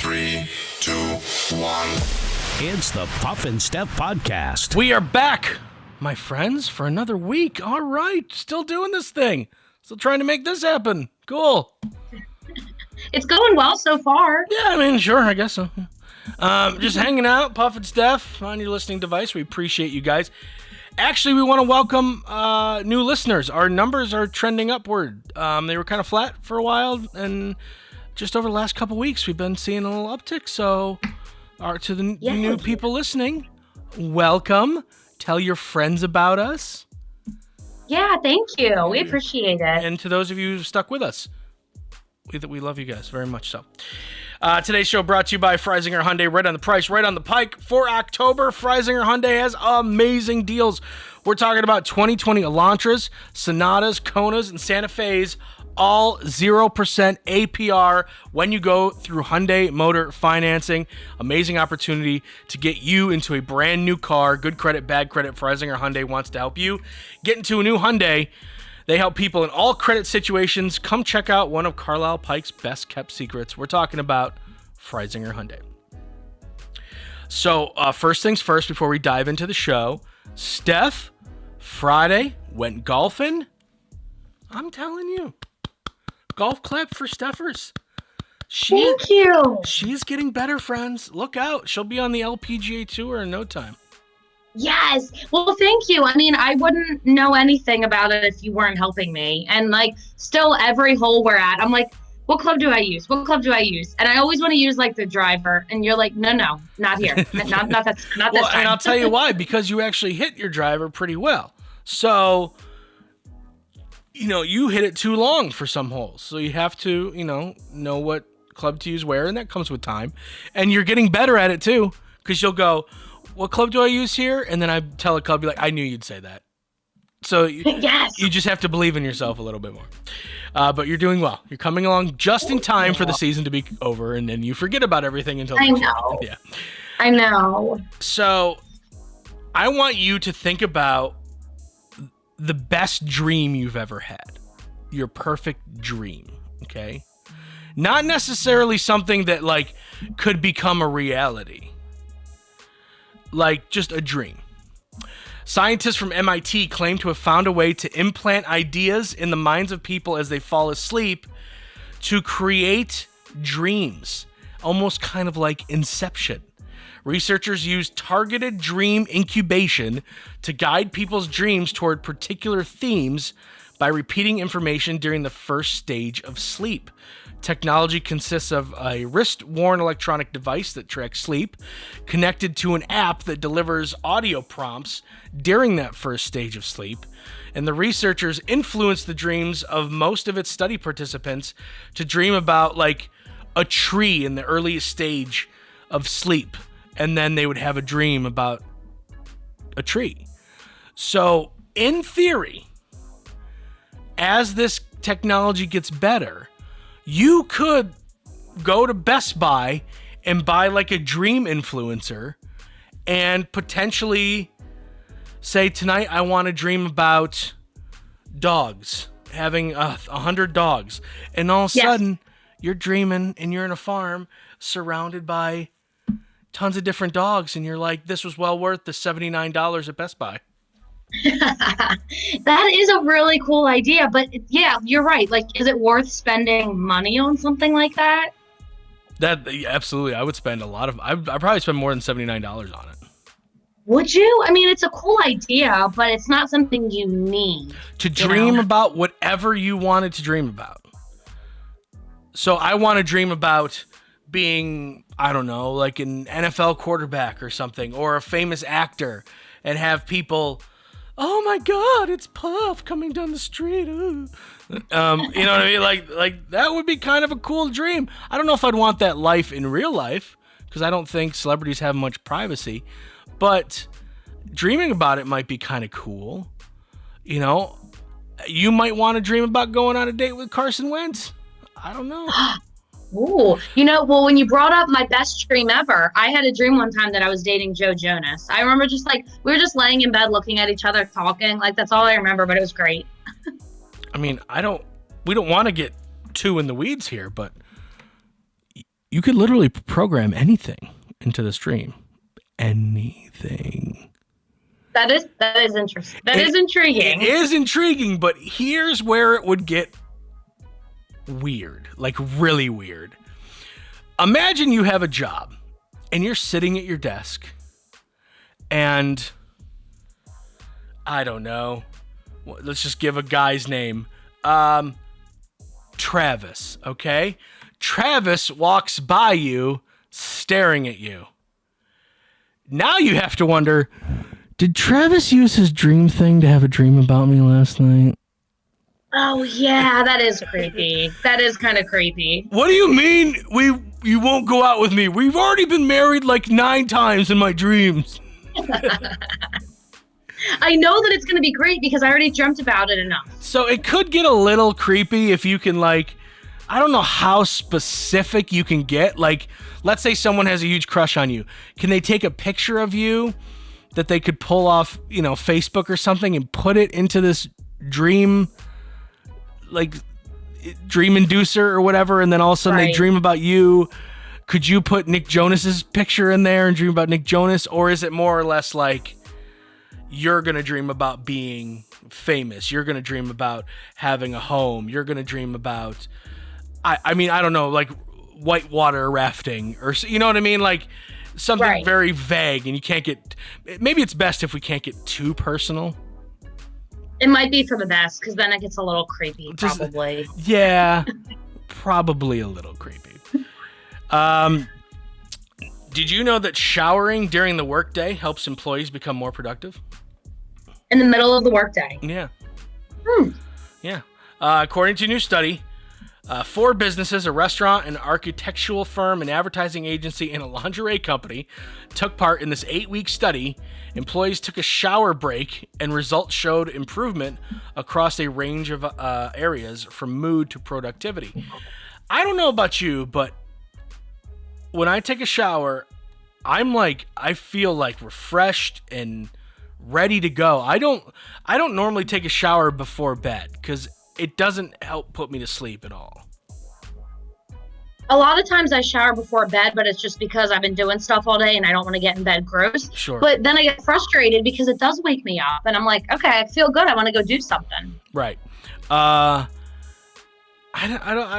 3, 2, 1. It's the Puff and Steph podcast. We are back, my friends, for another week. All right, still doing this thing. Still trying to make this happen. Cool. It's going well so far. Yeah, I mean, sure, I guess so. Just hanging out, Puff and Steph, on your listening device. We appreciate you guys. Actually, we want to welcome new listeners. Our numbers are trending upward. They were kind of flat for a while, and just over the last couple weeks, we've been seeing a little uptick. So, to the new people listening, welcome. Tell your friends about us. Yeah, thank you. We appreciate it. And to those of you who stuck with us, we love you guys very much so. Today's show brought to you by Freisinger Hyundai. Right on the price, right on the pike. For October, Freisinger Hyundai has amazing deals. We're talking about 2020 Elantras, Sonatas, Konas, and Santa Fe's, all 0% APR when you go through Hyundai Motor Financing. Amazing opportunity to get you into a brand new car. Good credit, bad credit. Freisinger Hyundai wants to help you get into a new Hyundai. They help people in all credit situations. Come check out one of Carlisle Pike's best kept secrets. We're talking about Freisinger Hyundai. So first things first, before we dive into the show, Steph, Friday, went golfing. I'm telling you. Golf clap for Steffers. Thank you. She's getting better, friends. Look out. She'll be on the LPGA Tour in no time. Yes. Well, thank you. I mean, I wouldn't know anything about it if you weren't helping me. And still every hole we're at, I'm like, what club do I use? What club do I use? And I always want to use the driver. And you're like, no, not here. not this time. And I'll tell you why, because you actually hit your driver pretty well. So, you hit it too long for some holes. So you have to, know what club to use where, and that comes with time. And you're getting better at it too, because you'll go, what club do I use here? And then I tell a club, I knew you'd say that. So yes. You just have to believe in yourself a little bit more. But you're doing well. You're coming along just in time for the season to be over, and then you forget about everything until I know. Yeah. I know. So I want you to think about the best dream you've ever had. Your perfect dream, okay? Not necessarily something that could become a reality. Just a dream. Scientists from MIT claim to have found a way to implant ideas in the minds of people as they fall asleep to create dreams, almost kind of like Inception. Researchers use targeted dream incubation to guide people's dreams toward particular themes by repeating information during the first stage of sleep. Technology consists of a wrist-worn electronic device that tracks sleep, connected to an app that delivers audio prompts during that first stage of sleep. And the researchers influenced the dreams of most of its study participants to dream about a tree in the earliest stage of sleep. And then they would have a dream about a tree. So, in theory, as this technology gets better, you could go to Best Buy and buy a dream influencer and potentially say, tonight I want to dream about dogs, having 100 dogs. And all of a sudden, you're dreaming and you're in a farm surrounded by tons of different dogs. And you're like, this was well worth the $79 at Best Buy. That is a really cool idea, but yeah, you're right. Is it worth spending money on something like that? Absolutely. I would spend I'd probably spend more than $79 on it. Would you? I mean, it's a cool idea, but it's not something you need. To dream about whatever you wanted to dream about. So I want to dream about being, I don't know, an NFL quarterback or something, or a famous actor, and have people, oh my God, it's Puff coming down the street. You know what I mean? That would be kind of a cool dream. I don't know if I'd want that life in real life, because I don't think celebrities have much privacy, but dreaming about it might be kind of cool. You might want to dream about going on a date with Carson Wentz. I don't know. Ooh, well, when you brought up my best dream ever, I had a dream one time that I was dating Joe Jonas. I remember we were just laying in bed looking at each other talking. That's all I remember, but it was great. I mean, we don't want to get too in the weeds here, but you could literally program anything into this dream. Anything. That is interesting. That is intriguing. It is intriguing, but here's where it would get weird, like really weird. Imagine you have a job and you're sitting at your desk and I don't know, let's just give a guy's name. Travis, okay? Travis walks by you staring at you. Now you have to wonder, did Travis use his dream thing to have a dream about me last night? Oh, yeah, that is creepy. That is kind of creepy. What do you mean you won't go out with me? We've already been married like 9 times in my dreams. I know that it's going to be great because I already dreamt about it enough. So it could get a little creepy if you can, like, I don't know how specific you can get. Like, let's say someone has a huge crush on you. Can they take a picture of you that they could pull off, Facebook or something and put it into this dream, like, dream inducer or whatever, and then all of a sudden they dream about you? Could you put Nick Jonas's picture in there and dream about Nick Jonas? Or is it more or less like you're going to dream about being famous? You're going to dream about having a home. You're going to dream about, I mean, I don't know, like whitewater rafting or, you know what I mean? Like something very vague, and you can't get, maybe it's best if we can't get too personal. It might be for the best, because then it gets a little creepy, probably. Yeah, probably a little creepy. Did you know that showering during the workday helps employees become more productive? In the middle of the workday? Yeah. Yeah. According to a new study, 4 businesses, a restaurant, an architectural firm, an advertising agency, and a lingerie company took part in this 8-week study. Employees took a shower break, and results showed improvement across a range of areas, from mood to productivity. I don't know about you, but when I take a shower, I feel like refreshed and ready to go. I don't normally take a shower before bed because it doesn't help put me to sleep at all. A lot of times I shower before bed, but it's just because I've been doing stuff all day and I don't want to get in bed gross. Sure. But then I get frustrated because it does wake me up, and I'm like, okay, I feel good. I want to go do something. Right. I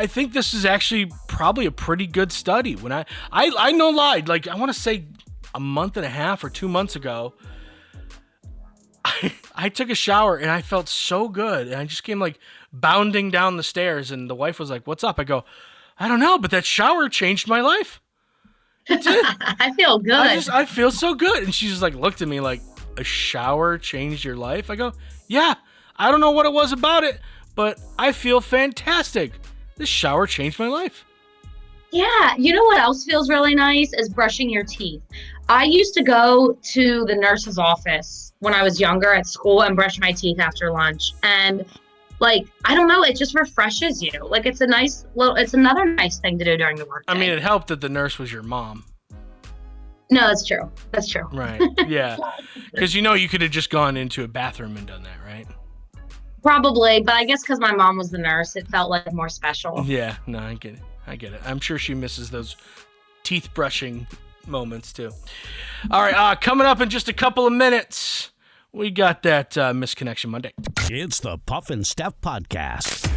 think this is actually probably a pretty good study. When I no lie, like I want to say a month and a half or 2 months ago, I took a shower and I felt so good, and I just came like bounding down the stairs, and the wife was like, "What's up?" I go, "I don't know, but that shower changed my life. It did." I feel good. I feel so good. And she just like looked at me like, "A shower changed your life?" I go, "Yeah, I don't know what it was about it, but I feel fantastic. This shower changed my life." Yeah. You know what else feels really nice is brushing your teeth. I used to go to the nurse's office when I was younger at school and brush my teeth after lunch. And like, I don't know, it just refreshes you. Like, it's another nice thing to do during the workday. I mean, it helped that the nurse was your mom. No, that's true. That's true. Right. Yeah. Because you could have just gone into a bathroom and done that, right? Probably, but I guess because my mom was the nurse, it felt like more special. Yeah, no, I get it. I'm sure she misses those teeth brushing moments too. All right, coming up in just a couple of minutes, we got that Misconnection Monday. It's the Puff and Steph Podcast.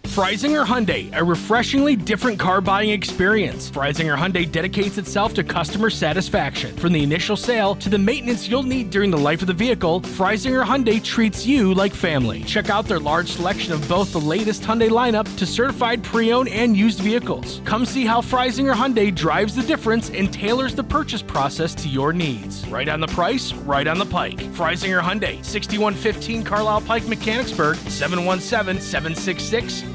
Freisinger Hyundai, a refreshingly different car buying experience. Freisinger Hyundai dedicates itself to customer satisfaction. From the initial sale to the maintenance you'll need during the life of the vehicle, Freisinger Hyundai treats you like family. Check out their large selection of both the latest Hyundai lineup to certified pre-owned and used vehicles. Come see how Freisinger Hyundai drives the difference and tailors the purchase process to your needs. Right on the price, right on the pike. Freisinger Hyundai, 6115 Carlisle Pike, Mechanicsburg, 717-766-8422.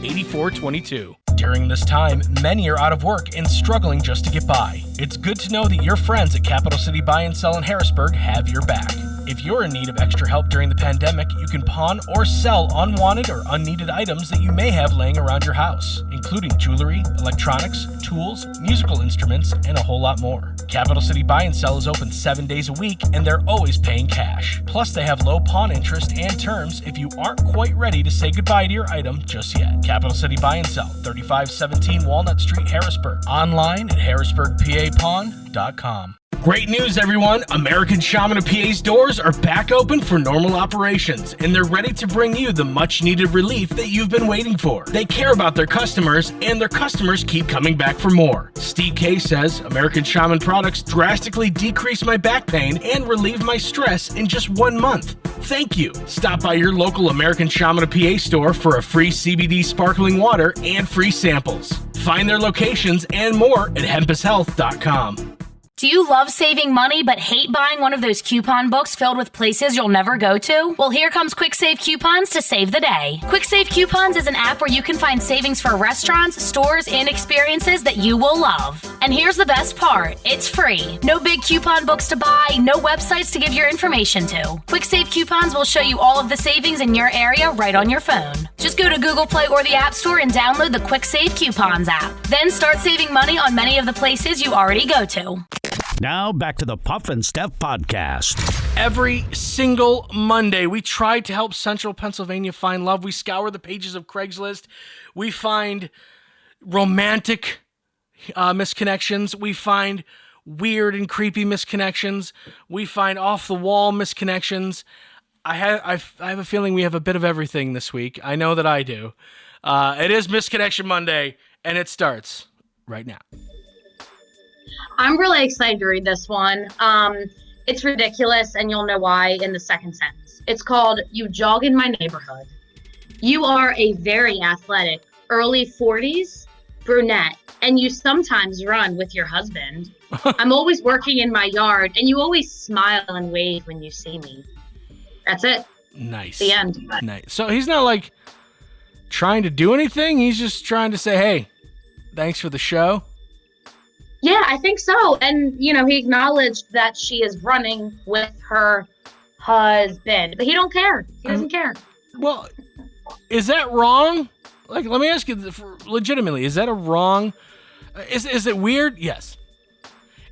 During this time, many are out of work and struggling just to get by. It's good to know that your friends at Capital City Buy and Sell in Harrisburg have your back. If you're in need of extra help during the pandemic, you can pawn or sell unwanted or unneeded items that you may have laying around your house, including jewelry, electronics, tools, musical instruments, and a whole lot more. Capital City Buy and Sell is open 7 days a week, and they're always paying cash. Plus, they have low pawn interest and terms if you aren't quite ready to say goodbye to your item just yet. Capital City Buy and Sell, 3517 Walnut Street, Harrisburg. Online at harrisburgpapawn.com. Great news, everyone! American Shaman of PA's doors are back open for normal operations, and they're ready to bring you the much-needed relief that you've been waiting for. They care about their customers, and their customers keep coming back for more. Steve K says, American Shaman products drastically decrease my back pain and relieve my stress in just 1 month. Thank you. Stop by your local American Shaman of PA store for a free CBD sparkling water and free samples. Find their locations and more at hempushealth.com. Do you love saving money but hate buying one of those coupon books filled with places you'll never go to? Well, here comes Quick Save Coupons to save the day. Quick Save Coupons is an app where you can find savings for restaurants, stores, and experiences that you will love. And here's the best part. It's free. No big coupon books to buy, no websites to give your information to. Quick Save Coupons will show you all of the savings in your area right on your phone. Just go to Google Play or the App Store and download the Quick Save Coupons app. Then start saving money on many of the places you already go to. Now back to the Puff and Steph podcast. Every single Monday, we try to help Central Pennsylvania find love. We scour the pages of Craigslist. We find romantic misconnections. We find weird and creepy misconnections. We find off-the-wall misconnections. I have a feeling we have a bit of everything this week. I know that I do. It is Misconnection Monday, and it starts right now. I'm really excited to read this one. It's ridiculous, and you'll know why in the second sentence. It's called, You Jog in My Neighborhood. You are a very athletic, early 40s brunette, and you sometimes run with your husband. I'm always working in my yard, and you always smile and wave when you see me. That's it. Nice. The end. Nice. So he's not like trying to do anything. He's just trying to say, hey, thanks for the show. Yeah, I think so. And, he acknowledged that she is running with her husband, but he don't care. He doesn't care. Well, is that wrong? Like, let me ask you legitimately, is that a wrong? Is it weird? Yes.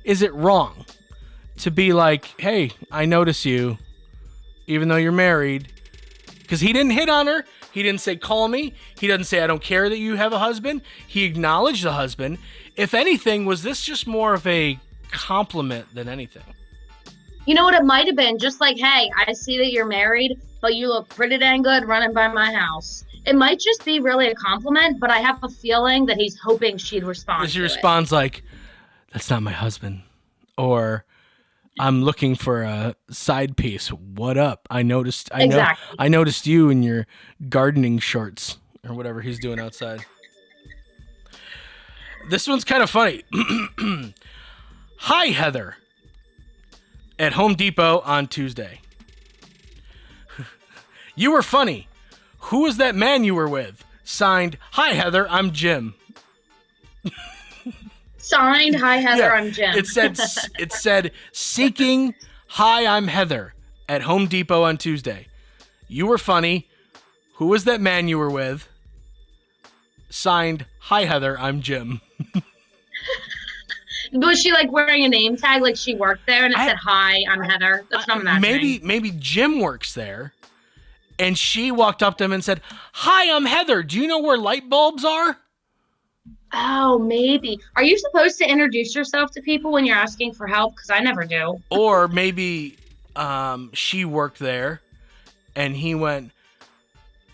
Is it wrong to be like, hey, I notice you, even though you're married? Because he didn't hit on her. He didn't say, call me. He doesn't say, I don't care that you have a husband. He acknowledged the husband. If anything, was this just more of a compliment than anything? You know what it might have been? Just like, hey, I see that you're married, but you look pretty dang good running by my house. It might just be really a compliment, but I have a feeling that he's hoping she'd respond. She responds like, that's not my husband. Or, I'm looking for a side piece. What up? I noticed you in your gardening shorts or whatever he's doing outside. This one's kind of funny. Hi, Heather. At Home Depot on Tuesday. You were funny. Who was that man you were with? Signed, Hi, Heather, I'm Jim. Signed, Hi, Heather, I'm Jim. It said, seeking, Hi, I'm Heather, at Home Depot on Tuesday. You were funny. Who was that man you were with? Signed, Hi, Heather, I'm Jim. Was she like wearing a name tag, like she worked there, and it said, Hi, I'm Heather? That's what I'm imagining. Maybe Jim works there, and she walked up to him and said, Hi, I'm Heather. Do you know where light bulbs are? Oh, maybe. Are you supposed to introduce yourself to people when you're asking for help? Because I never do. Or maybe she worked there, and he went,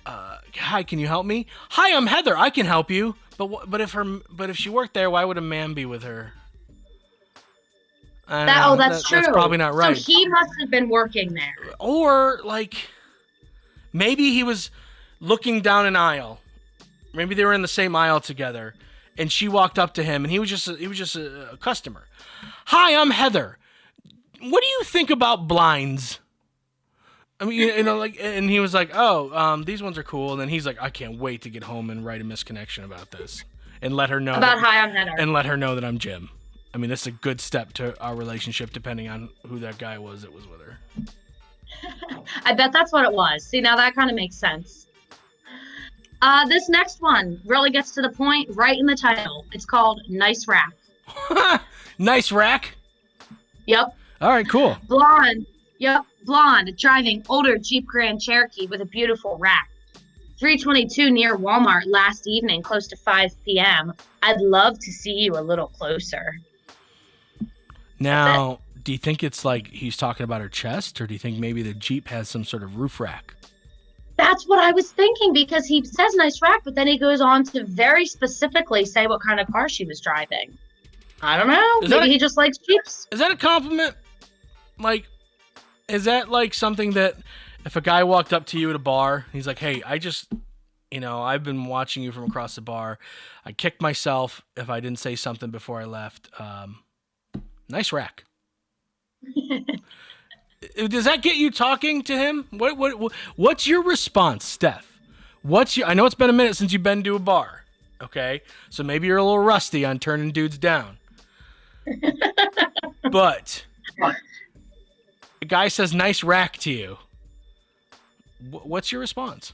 Hi, can you help me? Hi, I'm Heather. I can help you. But if she worked there, why would a man be with her? That's true. That's probably not right. So he must have been working there. Or like, maybe he was looking down an aisle. Maybe they were in the same aisle together, and she walked up to him, and he was just a customer. Hi, I'm Heather. What do you think about blinds? I mean, and he was like, oh, these ones are cool. And then he's like, I can't wait to get home and write a misconnection about this and let her know Hi, I'm Heather, and let her know that I'm Jim. I mean, this is a good step to our relationship, depending on who that guy was that was with her. I bet that's what it was. See, now that kind of makes sense. This next one really gets to the point right in the title. It's called Nice Rack. Nice rack? Yep. All right, cool. Blonde. Yep. Blonde. Driving older Jeep Grand Cherokee with a beautiful rack. 322 near Walmart last evening, close to 5 p.m. I'd love to see you a little closer. Now, do you think it's like he's talking about her chest, or do you think maybe the Jeep has some sort of roof rack? That's what I was thinking, because he says nice rack, but then he goes on to very specifically say what kind of car she was driving. I don't know. Maybe he just likes Jeeps. Is that a compliment? Like, is that like something that if a guy walked up to you at a bar, he's like, hey, I've been watching you from across the bar. I kicked myself if I didn't say something before I left. Nice rack. Does that get you talking to him? What's your response, Steph? I know it's been a minute since you've been to a bar, okay? So maybe you're a little rusty on turning dudes down. But a guy says nice rack to you. What's your response?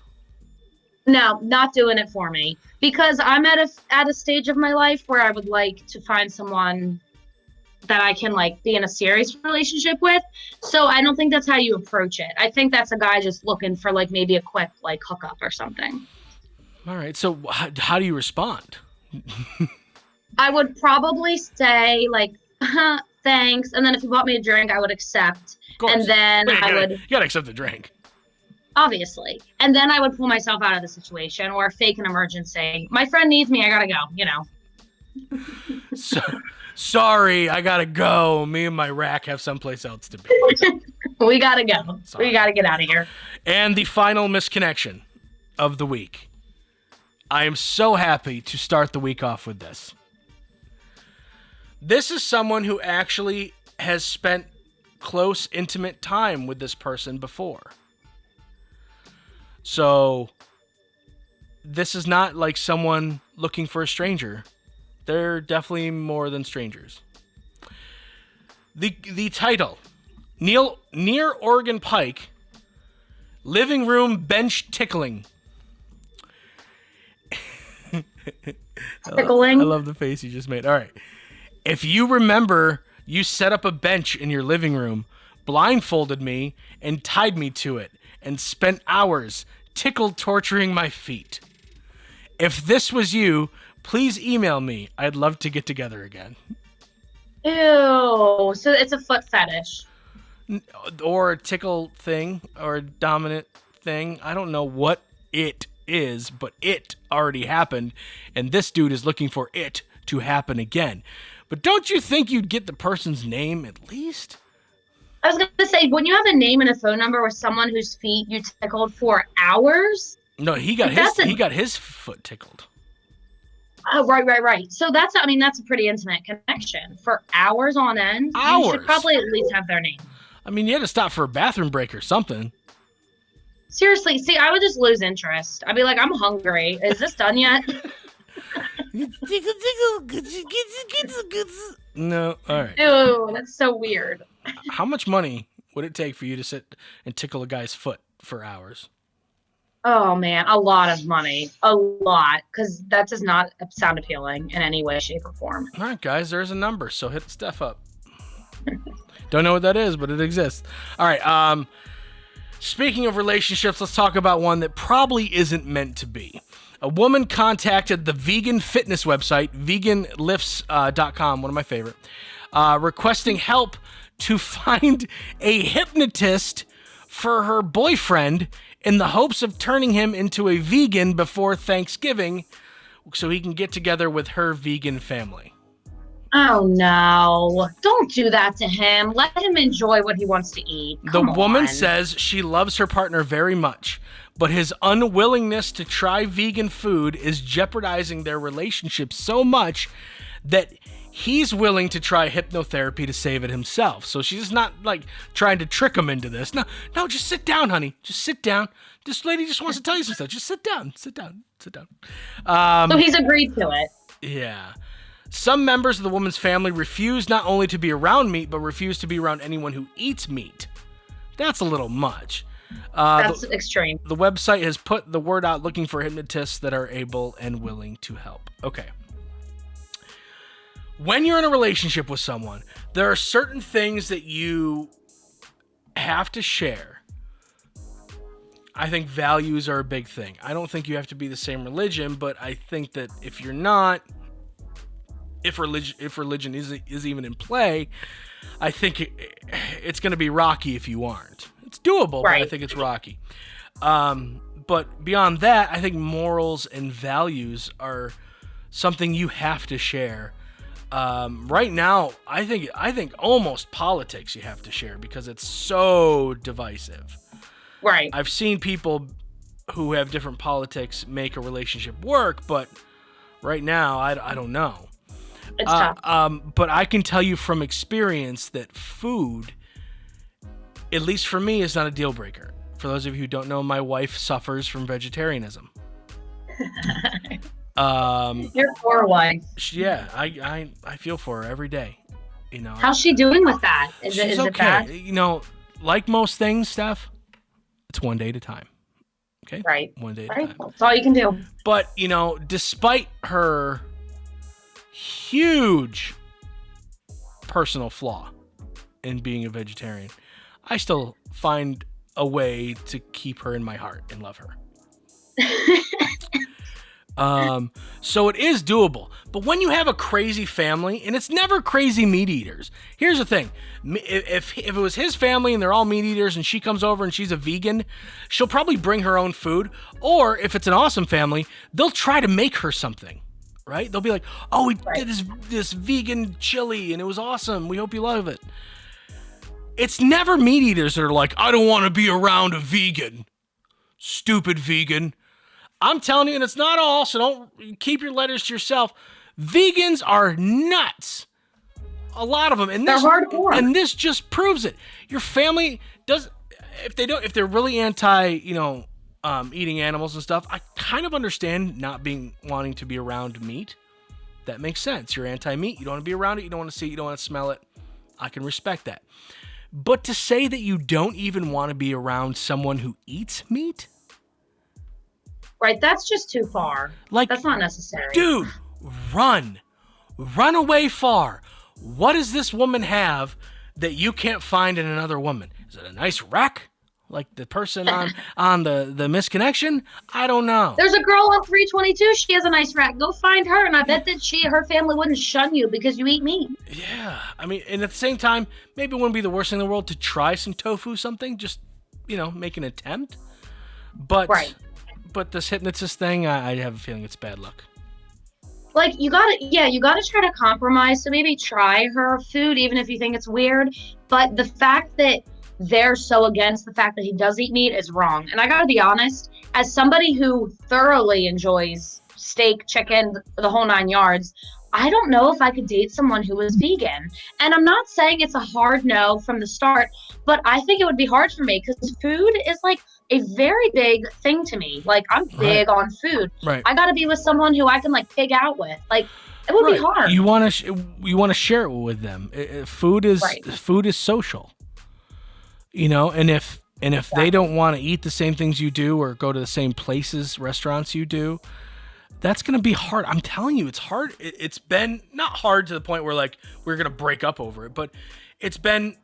No, not doing it for me, because I'm at a stage of my life where I would like to find someone that I can like be in a serious relationship with. So I don't think that's how you approach it. I think that's a guy just looking for like maybe a quick like hookup or something. All right. So how do you respond? I would probably say like, thanks. And then if he bought me a drink, I would accept. And then you you gotta accept the drink. Obviously. And then I would pull myself out of the situation or fake an emergency. My friend needs me. I gotta go, So, sorry, I gotta go. Me and my rack have someplace else to be. We gotta go. Sorry. We gotta get out of here. And the final misconnection of the week. I am so happy to start the week off with this. This is someone who actually has spent close, intimate time with this person before. So, this is not like someone looking for a stranger. They're definitely more than strangers. The title, near Oregon Pike, living room bench tickling. Tickling? I love the face you just made. All right. If you remember, you set up a bench in your living room, blindfolded me, and tied me to it, and spent hours torturing my feet. If this was you, please email me. I'd love to get together again. Ew. So it's a foot fetish. Or a tickle thing, or a dominant thing. I don't know what it is, but it already happened, and this dude is looking for it to happen again. But don't you think you'd get the person's name at least? I was going to say, when you have a name and a phone number with someone whose feet you tickled for hours? No, he got his foot tickled. Oh, right. So that's a pretty intimate connection. For hours on end, Hours? You should probably at least have their name. I mean, you had to stop for a bathroom break or something. Seriously, see, I would just lose interest. I'd be like, I'm hungry. Is this done yet? No, all right. Ew, that's so weird. How much money would it take for you to sit and tickle a guy's foot for hours? Oh, man, a lot of money. A lot, because that does not sound appealing in any way, shape, or form. All right, guys, there's a number, so hit Steph up. Don't know what that is, but it exists. All right, speaking of relationships, let's talk about one that probably isn't meant to be. A woman contacted the vegan fitness website, veganlifts.com, one of my favorite, requesting help to find a hypnotist for her boyfriend in the hopes of turning him into a vegan before Thanksgiving so he can get together with her vegan family. Oh, no. Don't do that to him. Let him enjoy what he wants to eat. The woman says she loves her partner very much, but his unwillingness to try vegan food is jeopardizing their relationship so much that he's willing to try hypnotherapy to save it himself. So she's not like trying to trick him into this. No, just sit down, honey. Just sit down. This lady just wants to tell you some stuff. Just sit down. So he's agreed to it. Yeah. Some members of the woman's family refuse not only to be around meat, but refuse to be around anyone who eats meat. That's a little much. That's extreme. The website has put the word out looking for hypnotists that are able and willing to help. Okay. when you're in a relationship with someone, there are certain things that you have to share. I think values are a big thing. I don't think you have to be the same religion, but I think that if you're not, if religion is even in play, I think it's going to be rocky if you aren't. It's doable, Right. but I think it's rocky. But beyond that, I think morals and values are something you have to share. Right now, I think almost politics you have to share because it's so divisive. Right. I've seen people who have different politics make a relationship work, but right now, I don't know. It's tough. But I can tell you from experience that food, at least for me, is not a deal breaker. For those of you who don't know, my wife suffers from vegetarianism. Your poor wife. Yeah, I feel for her every day. You know, How's she doing with that? Is she's it okay. bad? You know, like most things, Steph, it's one day at a time. Okay, Right. one day at a Right. time. That's all you can do. But you know, despite her huge personal flaw in being a vegetarian, I still find a way to keep her in my heart and love her. So it is doable. But when you have a crazy family, and it's never crazy meat eaters. Here's the thing. If it was his family and they're all meat eaters and she comes over and she's a vegan, she'll probably bring her own food. Or if it's an awesome family, they'll try to make her something. Right? They'll be like, oh, we did this vegan chili and it was awesome. We hope you love it. It's never meat eaters that are like, I don't want to be around a vegan. Stupid vegan. I'm telling you, and it's not all, so don't keep your letters to yourself. Vegans are nuts. A lot of them. And They're hardcore. And this just proves it. Your family does, if they're really anti, eating animals and stuff, I kind of understand not wanting to be around meat. That makes sense. You're anti-meat. You don't want to be around it. You don't want to see it. You don't want to smell it. I can respect that. But to say that you don't even want to be around someone who eats meat? Right. That's just too far. Like, that's not necessary. Dude, run. Run away far. What does this woman have that you can't find in another woman? Is it a nice rack? Like the person on the misconnection? I don't know. There's a girl on 322. She has a nice rack. Go find her, and I bet that her family wouldn't shun you because you eat meat. Yeah. I mean, and at the same time, maybe it wouldn't be the worst thing in the world to try some tofu something. Just, make an attempt. But, right. But this hypnotist thing, I have a feeling it's bad luck. Like, you gotta try to compromise. So maybe try her food, even if you think it's weird. But the fact that they're so against the fact that he does eat meat is wrong. And I gotta be honest, as somebody who thoroughly enjoys steak, chicken, the whole 9 yards, I don't know if I could date someone who was vegan. And I'm not saying it's a hard no from the start, but I think it would be hard for me because food is like a very big thing to me. Like, I'm big on food. Right. I gotta be with someone who I can like pig out with. Like, it would be hard. You want to share it with them. Food is social. And if they don't want to eat the same things you do or go to the same places, restaurants you do, that's going to be hard. I'm telling you, it's hard. It's been not hard to the point where like we're going to break up over it, but it's been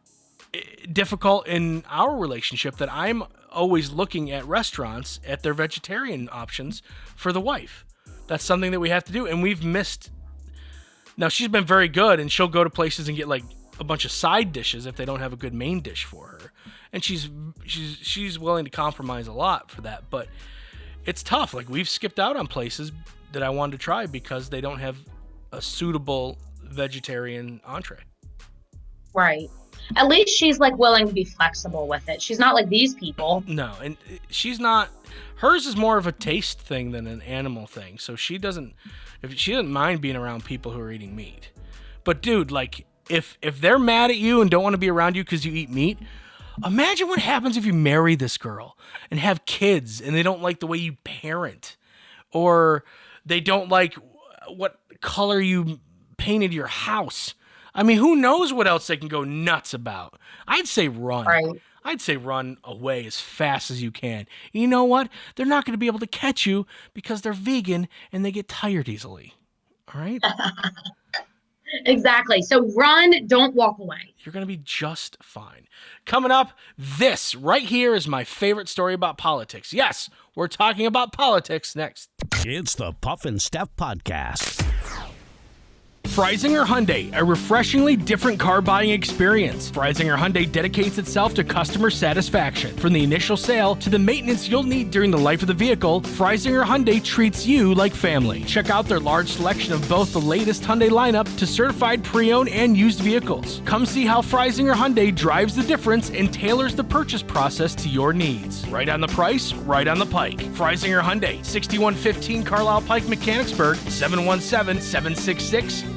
difficult in our relationship that I'm always looking at restaurants at their vegetarian options for the wife. That's something that we have to do. And we've missed. Now she's been very good and she'll go to places and get like a bunch of side dishes if they don't have a good main dish for her. And she's willing to compromise a lot for that, but it's tough. Like, we've skipped out on places that I wanted to try because they don't have a suitable vegetarian entree. Right. At least she's like willing to be flexible with it. She's not like these people. No, and she's not. Hers is more of a taste thing than an animal thing. So she doesn't mind being around people who are eating meat. But dude, like, if they're mad at you and don't want to be around you because you eat meat, imagine what happens if you marry this girl and have kids and they don't like the way you parent, or they don't like what color you painted your house. I mean, who knows what else they can go nuts about? I'd say run. Right. I'd say run away as fast as you can. You know what? They're not going to be able to catch you because they're vegan and they get tired easily. All right? Exactly. So run, don't walk away. You're going to be just fine. Coming up, this right here is my favorite story about politics. Yes, we're talking about politics next. It's the Puff and Steph Podcast. Freisinger Hyundai, a refreshingly different car buying experience. Freisinger Hyundai dedicates itself to customer satisfaction. From the initial sale to the maintenance you'll need during the life of the vehicle, Freisinger Hyundai treats you like family. Check out their large selection of both the latest Hyundai lineup to certified pre-owned and used vehicles. Come see how Freisinger Hyundai drives the difference and tailors the purchase process to your needs. Right on the price, right on the pike. Freisinger Hyundai, 6115 Carlisle Pike, Mechanicsburg, 717-766-8422.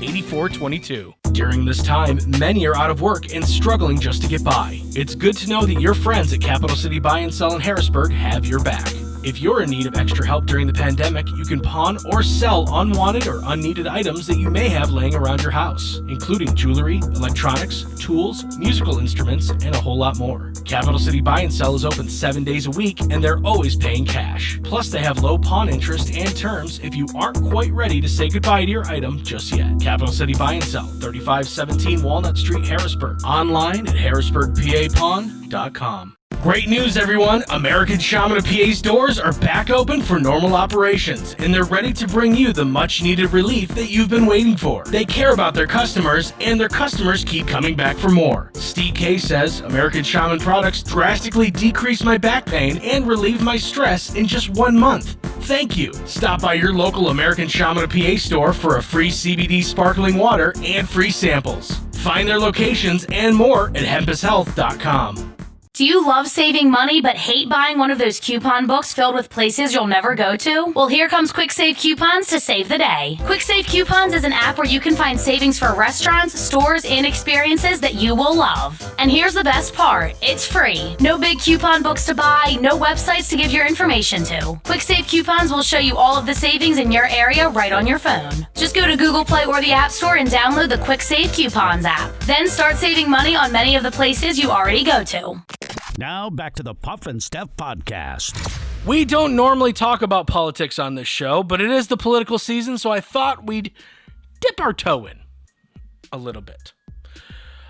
During this time, many are out of work and struggling just to get by. It's good to know that your friends at Capital City Buy and Sell in Harrisburg have your back. If you're in need of extra help during the pandemic, you can pawn or sell unwanted or unneeded items that you may have laying around your house, including jewelry, electronics, tools, musical instruments, and a whole lot more. Capital City Buy and Sell is open 7 days a week, and they're always paying cash. Plus, they have low pawn interest and terms if you aren't quite ready to say goodbye to your item just yet. Capital City Buy and Sell, 3517 Walnut Street, Harrisburg. Online at harrisburgpapawn.com. Great news, everyone! American Shaman of PA's doors are back open for normal operations, and they're ready to bring you the much-needed relief that you've been waiting for. They care about their customers, and their customers keep coming back for more. Steve K says, American Shaman products drastically decreased my back pain and relieved my stress in just 1 month. Thank you. Stop by your local American Shaman of PA store for a free CBD sparkling water and free samples. Find their locations and more at hempushealth.com. Do you love saving money but hate buying one of those coupon books filled with places you'll never go to? Well, here comes Quick Save Coupons to save the day. Quick Save Coupons is an app where you can find savings for restaurants, stores, and experiences that you will love. And here's the best part. It's free. No big coupon books to buy, no websites to give your information to. Quick Save Coupons will show you all of the savings in your area right on your phone. Just go to Google Play or the App Store and download the Quick Save Coupons app. Then start saving money on many of the places you already go to. Now back to the Puff and Steph Podcast. We don't normally talk about politics on this show, but it is the political season, so I thought we'd dip our toe in a little bit.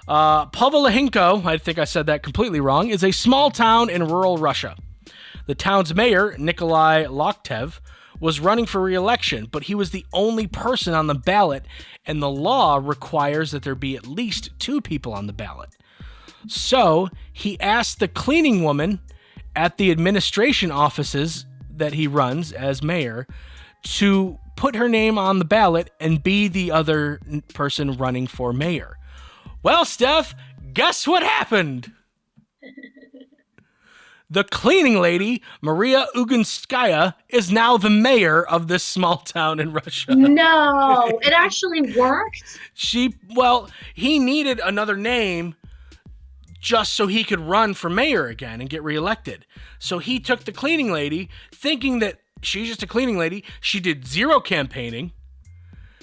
Povolahinko, I think I said that completely wrong, is a small town in rural Russia. The town's mayor, Nikolai Loktev, was running for re-election, but he was the only person on the ballot, and the law requires that there be at least 2 people on the ballot. So he asked the cleaning woman at the administration offices that he runs as mayor to put her name on the ballot and be the other person running for mayor. Well, Steph, guess what happened? The cleaning lady, Maria Ugunskaya, is now the mayor of this small town in Russia. No, it actually worked. He needed another name just so he could run for mayor again and get reelected. So he took the cleaning lady, thinking that she's just a cleaning lady. She did 0 campaigning.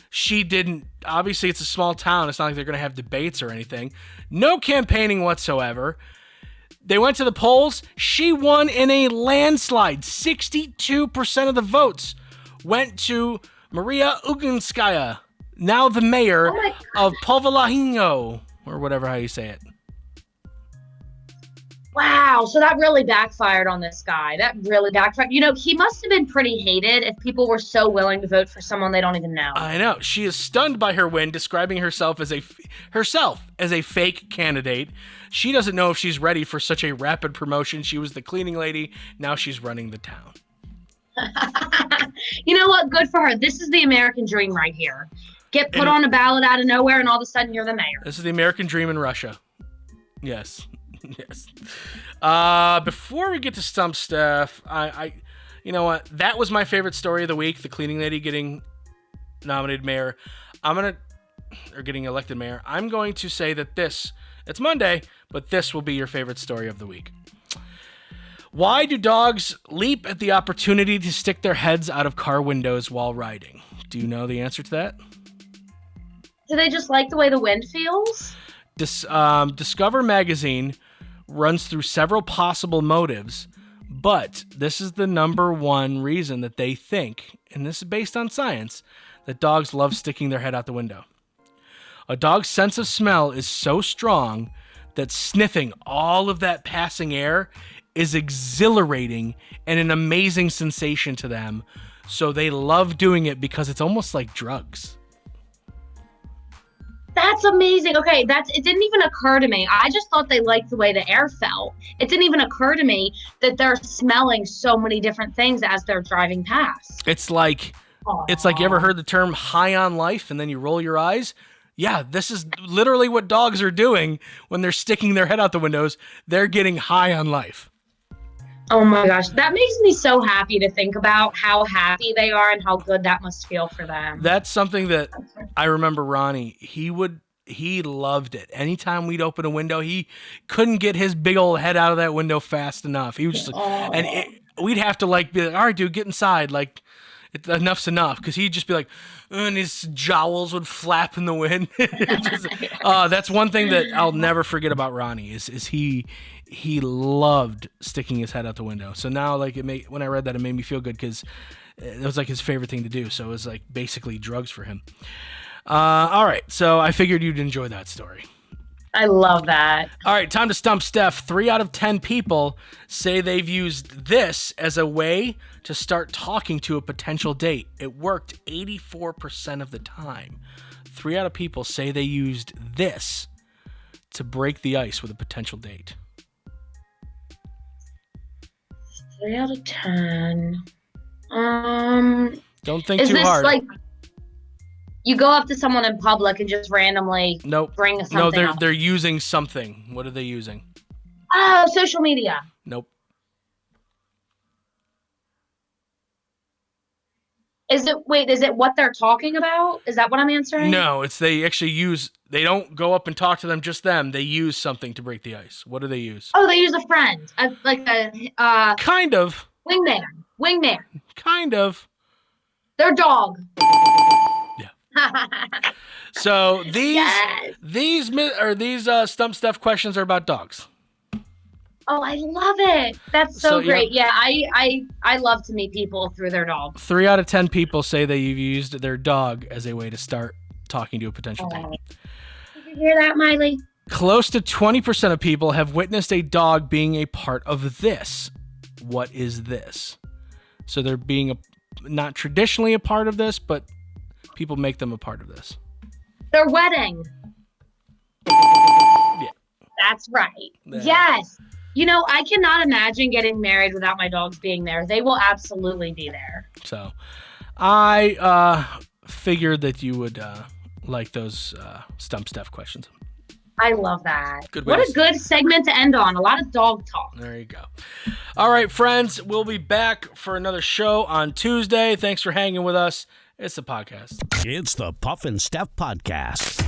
She didn't, obviously it's a small town. It's not like they're going to have debates or anything. No campaigning whatsoever. They went to the polls. She won in a landslide. 62% of the votes went to Maria Ugunskaya, now the mayor of Povolahinko, or whatever how you say it. Wow, so that really backfired on this guy. That really backfired. You know, he must have been pretty hated if people were so willing to vote for someone they don't even know. I know. She is stunned by her win, describing herself as a fake candidate. She doesn't know if she's ready for such a rapid promotion. She was the cleaning lady. Now she's running the town. You know what? Good for her. This is the American dream right here. Get put on a ballot out of nowhere, and all of a sudden you're the mayor. This is the American dream in Russia. Yes. Yes. Before we get to Stump Steph, you know what? That was my favorite story of the week. The cleaning lady getting nominated mayor. Getting elected mayor. I'm going to say that it's Monday, but this will be your favorite story of the week. Why do dogs leap at the opportunity to stick their heads out of car windows while riding? Do you know the answer to that? Do they just like the way the wind feels? Discover magazine runs through several possible motives, but this is the number one reason that they think, and this is based on science, that dogs love sticking their head out the window. A dog's sense of smell is so strong that sniffing all of that passing air is exhilarating and an amazing sensation to them. So they love doing it because it's almost like drugs. That's amazing. Okay, it didn't even occur to me. I just thought they liked the way the air felt. It didn't even occur to me that they're smelling so many different things as they're driving past. It's like you ever heard the term high on life and then you roll your eyes? Yeah, this is literally what dogs are doing when they're sticking their head out the windows. They're getting high on life. Oh my gosh, that makes me so happy to think about how happy they are and how good that must feel for them. That's something that I remember Ronnie, he loved it. Anytime we'd open a window, he couldn't get his big old head out of that window fast enough. He was just we'd have to like be like, all right, dude, get inside. Like, enough's enough. Because he'd just be like, and his jowls would flap in the wind. That's one thing that I'll never forget about Ronnie is he loved sticking his head out the window. So now, like, when I read that, it made me feel good because it was like his favorite thing to do. So it was like basically drugs for him. All right, so I figured you'd enjoy that story. I love that. All right, time to stump Steph. 3 out of 10 people say they've used this as a way to start talking to a potential date. It worked 84% of the time. 3 out of people say they used this to break the ice with a potential date. 3 out of 10. Don't think is too this hard. Like you go up to someone in public and just randomly bring something up? They're using something. What are they using? Oh, social media. Nope. Is it what they're talking about? Is that what I'm answering? No, it's they don't go up and talk to them, just them. They use something to break the ice. What do they use? Oh, they use a friend. Kind of. Wingman. Kind of. Their dog. So these Stump Steph questions are about dogs. Oh, I love it. That's so great. Yeah, I love to meet people through their dog. 3 out of 10 people say they've used their dog as a way to start talking to a potential date. Did you hear that, Miley? Close to 20% of people have witnessed a dog being a part of this. What is this? So they're being not traditionally a part of this, but people make them a part of this. Their wedding. Yeah. That's right. Yeah. Yes. You know, I cannot imagine getting married without my dogs being there. They will absolutely be there. So I figured that you would like those Stump Steph questions. I love that. What a good segment to end on. A lot of dog talk. There you go. All right, friends. We'll be back for another show on Tuesday. Thanks for hanging with us. It's the podcast. It's the Puff and Steph Podcast.